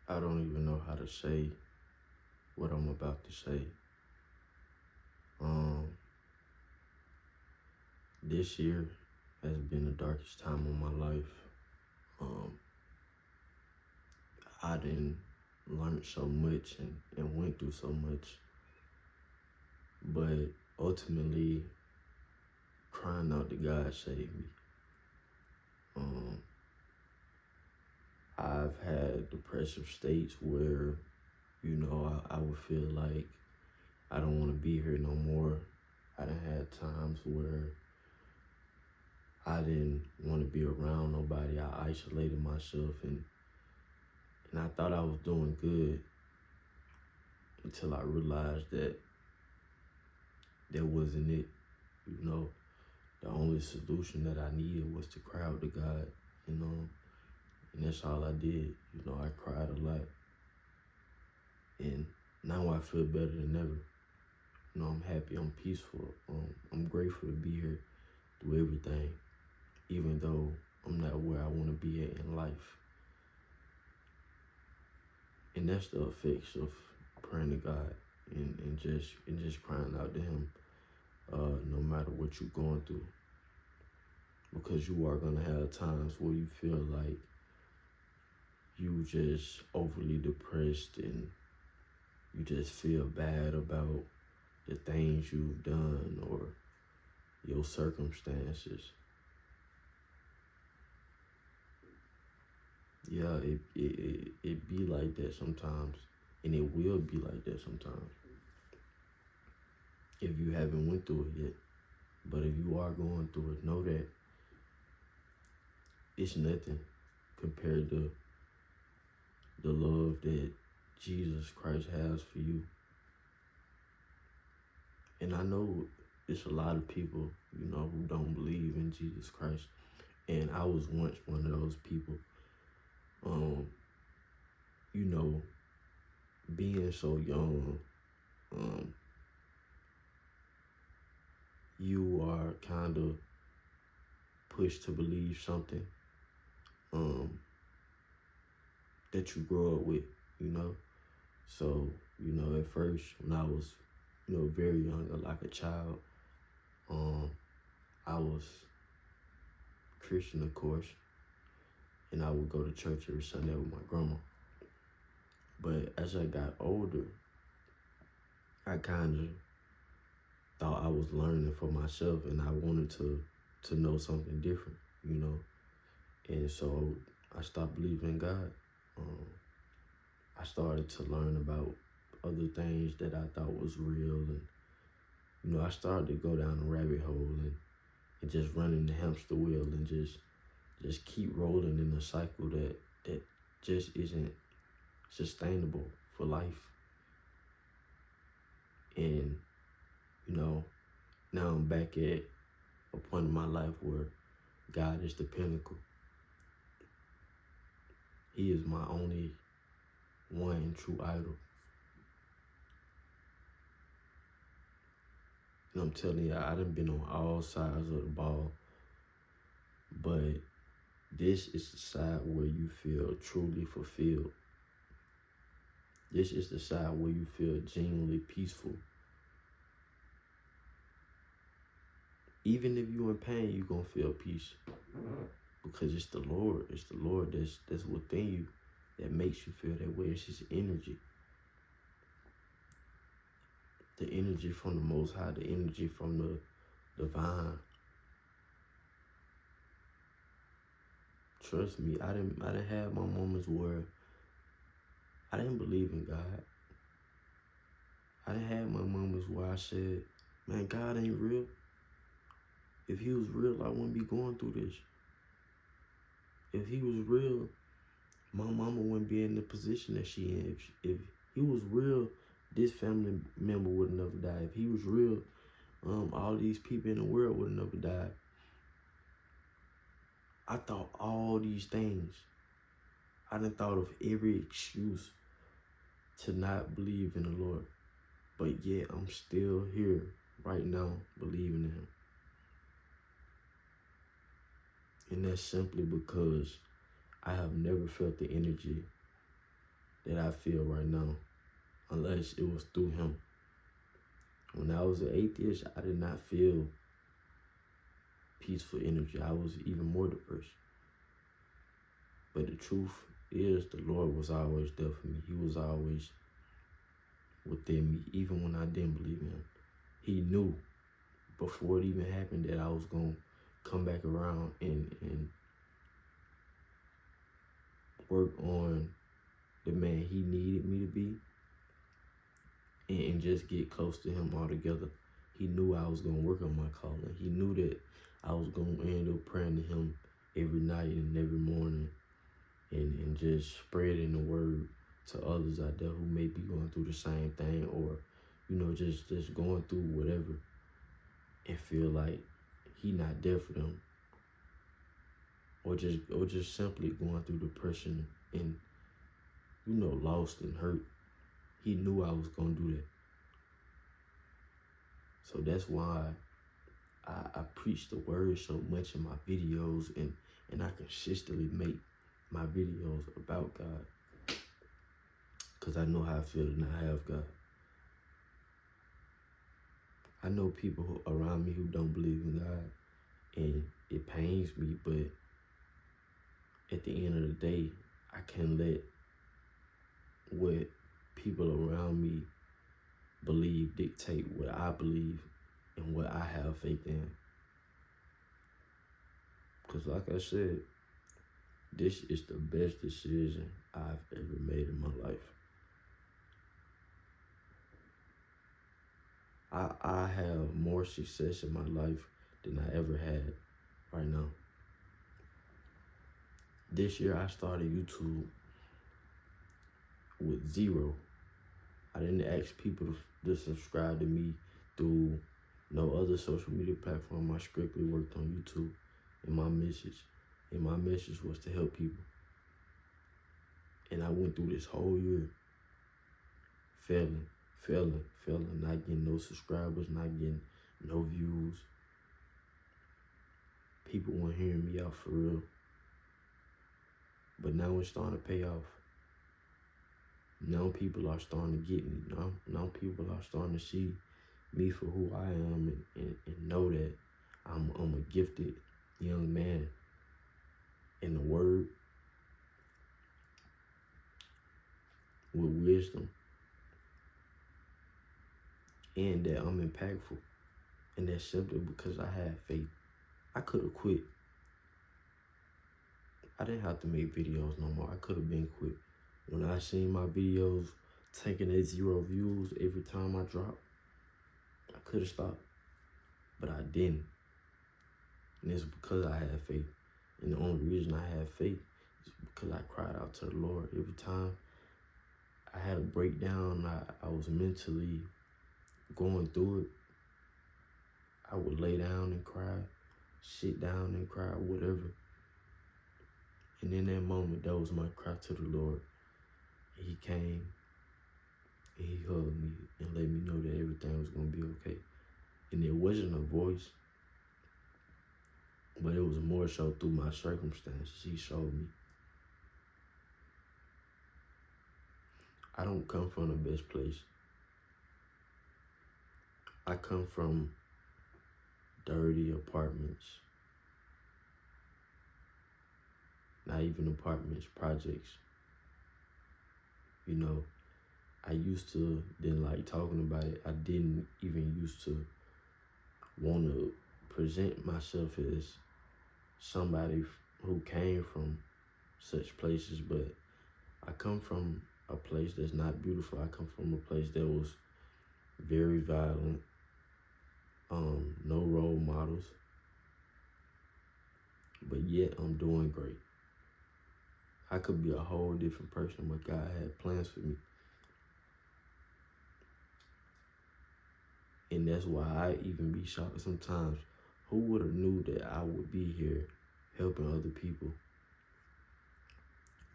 I don't even know how to say what I'm about to say. Um, this year has been the darkest time of my life. Um, I didn't learn so much and went through so much, but ultimately crying out to God saved me. Um, I've had depressive states where, I would feel like I don't want to be here no more. I done had times where I didn't want to be around nobody. I isolated myself and I thought I was doing good until I realized that wasn't it. You know, the only solution that I needed was to cry out to God, and that's all I did. I cried a lot, and now I feel better than ever. I'm happy, I'm peaceful, I'm grateful to be here through everything, even though I'm not where I want to be at in life. And that's the effects of praying to God and just crying out to Him, no matter what you're going through, because you are gonna have times where you feel like you just overly depressed and you just feel bad about the things you've done or your circumstances. Yeah, it be like that sometimes, and it will be like that sometimes if you haven't went through it yet. But if you are going through it, know that it's nothing compared to the love that Jesus Christ has for you. And I know it's a lot of people, who don't believe in Jesus Christ. And I was once one of those people. Um, you know, being so young, you are kind of pushed to believe something that you grow up with, you know. So, at first when I was, very young, like a child, I was Christian, of course, and I would go to church every Sunday with my grandma. But as I got older, I kind of thought I was learning for myself, and I wanted to know something different, And so I stopped believing in God. I started to learn about other things that I thought was real, and I started to go down a rabbit hole and just running the hamster wheel and just keep rolling in a cycle that just isn't sustainable for life. And now I'm back at a point in my life where God is the pinnacle. He is my only one and true idol. And I'm telling you, I done been on all sides of the ball, but this is the side where you feel truly fulfilled. This is the side where you feel genuinely peaceful. Even if you're in pain, you're going to feel peace. Because it's the Lord. It's the Lord that's within you that makes you feel that way. It's His energy. The energy from the Most High. The energy from the divine. Trust me, I didn't have my moments where I didn't believe in God. I didn't have my moments where I said, man, God ain't real. If He was real, I wouldn't be going through this. If He was real, my mama wouldn't be in the position that she in. If He was real, this family member would never die. If He was real, all these people in the world would never die. I thought all these things. I done thought of every excuse to not believe in the Lord. But yet I'm still here right now believing in Him. And that's simply because I have never felt the energy that I feel right now, unless it was through him. When I was an atheist, I did not feel peaceful energy. I was even more depressed. But the truth is, the Lord was always there for me. He was always within me, even when I didn't believe in him. He knew before it even happened that I was going to come back around and work on the man he needed me to be and just get close to him altogether. He knew I was going to work on my calling. He knew that I was going to end up praying to him every night and every morning and just spreading the word to others out there who may be going through the same thing, or, you know, just going through whatever and feel like he not there for them, or just simply going through depression and, you know, lost and hurt. He knew I was going to do that. So that's why I preach the word so much in my videos, and I consistently make my videos about God, because I know how I feel to not have God. I know people around me who don't believe in God, and it pains me, but at the end of the day, I can't let what people around me believe dictate what I believe and what I have faith in. Because like I said, this is the best decision I've ever made in my life. I have more success in my life than I ever had right now. This year I started YouTube with 0. I didn't ask people to subscribe to me through no other social media platform. I strictly worked on YouTube, and my message was to help people. And I went through this whole year failing, not getting no subscribers, not getting no views. People weren't hearing me out for real. But now it's starting to pay off. Now people are starting to get me. Now people are starting to see me for who I am and know that I'm a gifted young man in the word with wisdom, and that I'm impactful. And that's simply because I had faith. I could have quit. I didn't have to make videos no more. I could have been quit. When I seen my videos taking at 0 views every time I dropped, I could have stopped, but I didn't. And it's because I had faith. And the only reason I had faith is because I cried out to the Lord. Every time I had a breakdown, I was mentally going through it, I would lay down and cry, sit down and cry, whatever. And in that moment, that was my cry to the Lord. And he came and he hugged me and let me know that everything was going to be okay. And it wasn't a voice, but it was more so through my circumstances. He showed me. I don't come from the best place. I come from dirty apartments. Not even apartments, projects. You know, I used to didn't like talking about it. I didn't even used to want to present myself as somebody who came from such places, but I come from a place that's not beautiful. I come from a place that was very violent, no role models, but yet I'm doing great. I could be a whole different person, but God had plans for me. And that's why I even be shocked sometimes. Who would have knew that I would be here helping other people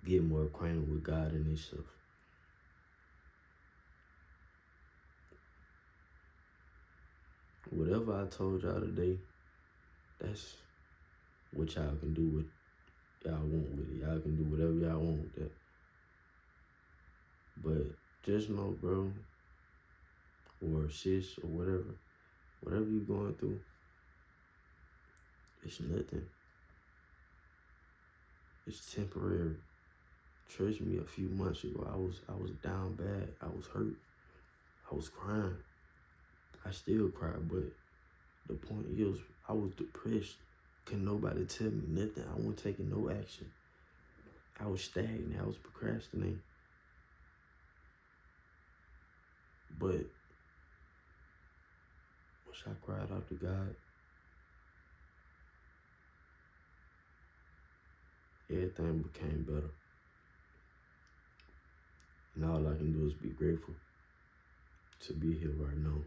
get more acquainted with God and themselves? Whatever I told y'all today, that's what y'all can do with y'all want with it. Y'all can do whatever y'all want with that. But just know, bro, or sis, or whatever you going through, it's nothing. It's temporary. Trust me, a few months ago, I was down bad. I was hurt. I was crying. I still cry, but the point is, I was depressed. Couldn't nobody tell me nothing. I wasn't taking no action. I was stagnant. I was procrastinating. But once I cried out to God, everything became better. And all I can do is be grateful to be here right now.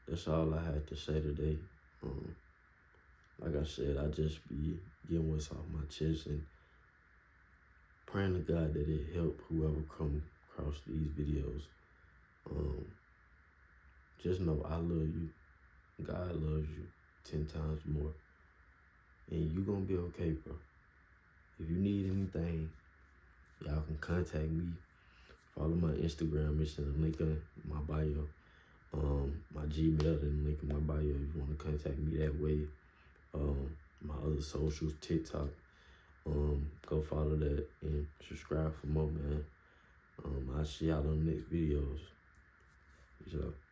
That's all I had to say today. Like I said, I just be getting what's off my chest and praying to God that it help whoever come across these videos. Just know I love you. God loves you 10 times more. And you gonna be okay, bro. If you need anything, y'all can contact me. Follow my Instagram. It's in the link in my bio. My Gmail in the link in my bio if you want to contact me that way. My other socials, TikTok. Go follow that and subscribe for more, man. I'll see y'all on the next videos. Peace out.